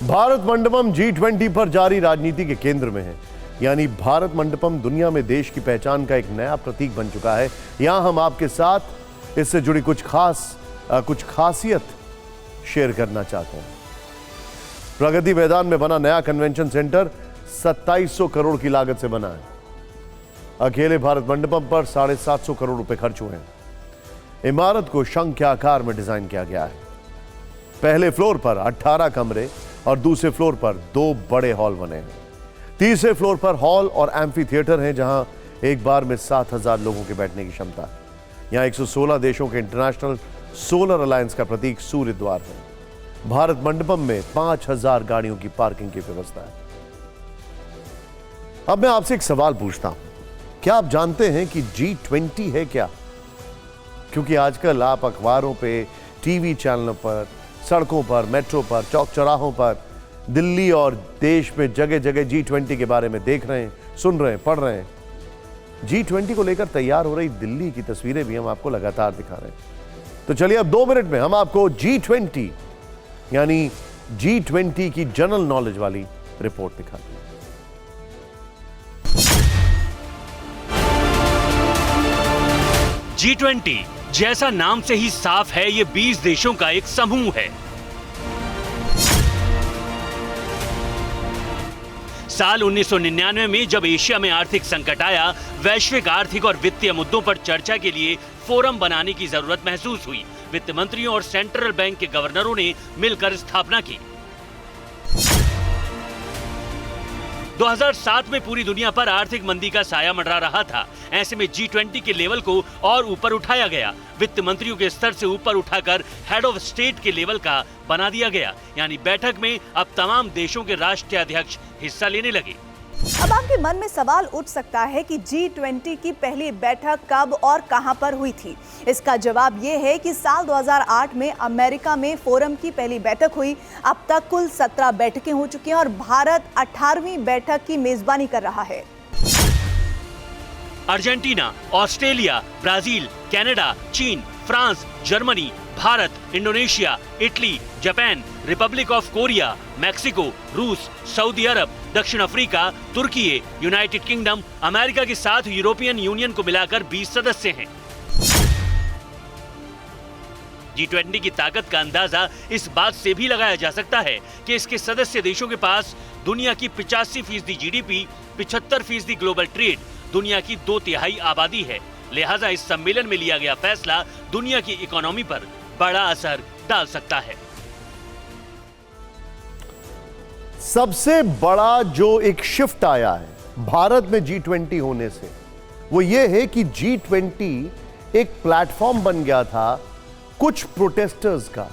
Bharat Mandapam G20 पर जारी राजनीति के केंद्र में है। यानी भारत मंडपम दुनिया में देश की पहचान का एक नया प्रतीक बन चुका है। यहां हम आपके साथ इससे जुड़ी कुछ खासियत शेयर करना चाहते हैं। प्रगति मैदान में बना नया कन्वेंशन सेंटर 2700 करोड़ की लागत से बना है। अकेले भारत मंडपम पर 750 करोड़ रुपए खर्च हुए हैं। इमारत को शंख के आकार में डिजाइन किया गया है। पहले फ्लोर पर 18 कमरे और दूसरे फ्लोर पर 2 बड़े हॉल बने हैं। तीसरे फ्लोर पर हॉल और एम्फी थिएटर हैं, जहां एक बार में 7000 लोगों के बैठने की क्षमता है। यहां 116 देशों के इंटरनेशनल सोलर अलायंस का प्रतीक सूर्य द्वार है। भारत मंडपम में 5000 गाड़ियों की पार्किंग की व्यवस्था है। अब मैं आपसे एक सवाल पूछता हूं, क्या आप जानते हैं कि G20 है क्या? क्योंकि आजकल आप अखबारों पे, टीवी चैनलों पर, सड़कों पर, मेट्रो पर, चौक चौराहों पर, दिल्ली और देश में जगह जगह G20 के बारे में देख रहे हैं, सुन रहे हैं, पढ़ रहे हैं। G20 को लेकर तैयार हो रही दिल्ली की तस्वीरें भी हम आपको लगातार दिखा रहे हैं। तो चलिए अब 2 मिनट में हम आपको G20 यानी G20 की जनरल नॉलेज वाली रिपोर्ट दिखाते हैं। G20 जैसा नाम से ही साफ है, ये 20 देशों का एक समूह है। साल 1999 में जब एशिया में आर्थिक संकट आया, वैश्विक आर्थिक और वित्तीय मुद्दों पर चर्चा के लिए फोरम बनाने की जरूरत महसूस हुई। वित्त मंत्रियों और सेंट्रल बैंक के गवर्नरों ने मिलकर स्थापना की। 2007 में पूरी दुनिया पर आर्थिक मंदी का साया मंडरा रहा था। ऐसे में G20 के लेवल को और ऊपर उठाया गया। वित्त मंत्रियों के स्तर से ऊपर उठाकर हेड ऑफ स्टेट के लेवल का बना दिया गया। यानी बैठक में अब तमाम देशों के राष्ट्रीय अध्यक्ष हिस्सा लेने लगे। अब आपके मन में सवाल उठ सकता है कि G20 की पहली बैठक कब और कहां पर हुई थी। इसका जवाब ये है कि साल 2008 में अमेरिका में फोरम की पहली बैठक हुई। अब तक कुल 17 बैठकें हो चुकी हैं और भारत 18वीं बैठक की मेजबानी कर रहा है। अर्जेंटीना, ऑस्ट्रेलिया, ब्राजील, कनाडा, चीन, France, Germany, Bharat, Indonesia, Italy, Japan, Republic of Korea, Mexico, रूस, सऊदी अरब, दक्षिण अफ्रीका, तुर्की, यूनाइटेड किंगडम, अमेरिका के साथ यूरोपियन यूनियन को मिलाकर 20 सदस्य हैं। G20 की ताकत का अंदाजा इस बात से भी लगाया जा सकता है कि इसके सदस्य देशों के पास दुनिया की 85% जीडीपी, 75% ग्लोबल ट्रेड, दुनिया की 2/3 आबादी है। लिहाजा इस सम्मेलन में लिया गया फैसला दुनिया की इकोनॉमी पर बड़ा असर डाल सकता है। सबसे बड़ा जो एक शिफ्ट आया है भारत में G20 होने से, वो ये है कि G20 एक प्लेटफॉर्म बन गया था कुछ प्रोटेस्टर्स का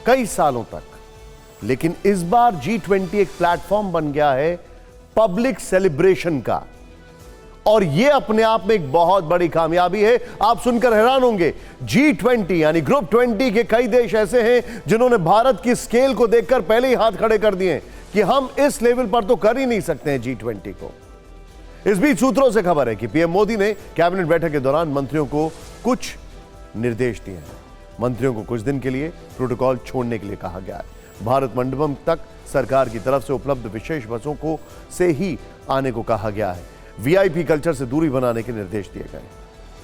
कई सालों तक, लेकिन इस बार G20 एक प्लेटफॉर्म बन गया है पब्लिक सेलिब्रेशन का। और यह अपने आप में एक बहुत बड़ी कामयाबी है। आप सुनकर हैरान होंगे, G20 यानी ग्रुप 20 के कई देश ऐसे हैं जिन्होंने भारत की स्केल को देखकर पहले ही हाथ खड़े कर दिए कि हम इस लेवल पर तो कर ही नहीं सकते हैं G20 को। इस बीच सूत्रों से खबर है कि पीएम मोदी ने कैबिनेट बैठक के दौरान मंत्रियों को कुछ निर्देश दिए हैं। मंत्रियों को कुछ दिन के लिए प्रोटोकॉल छोड़ने के लिए कहा गया है। भारत मंडपम तक सरकार की तरफ से उपलब्ध विशेष बसों को से ही आने को कहा गया है। वीआईपी कल्चर से दूरी बनाने के निर्देश दिए गए।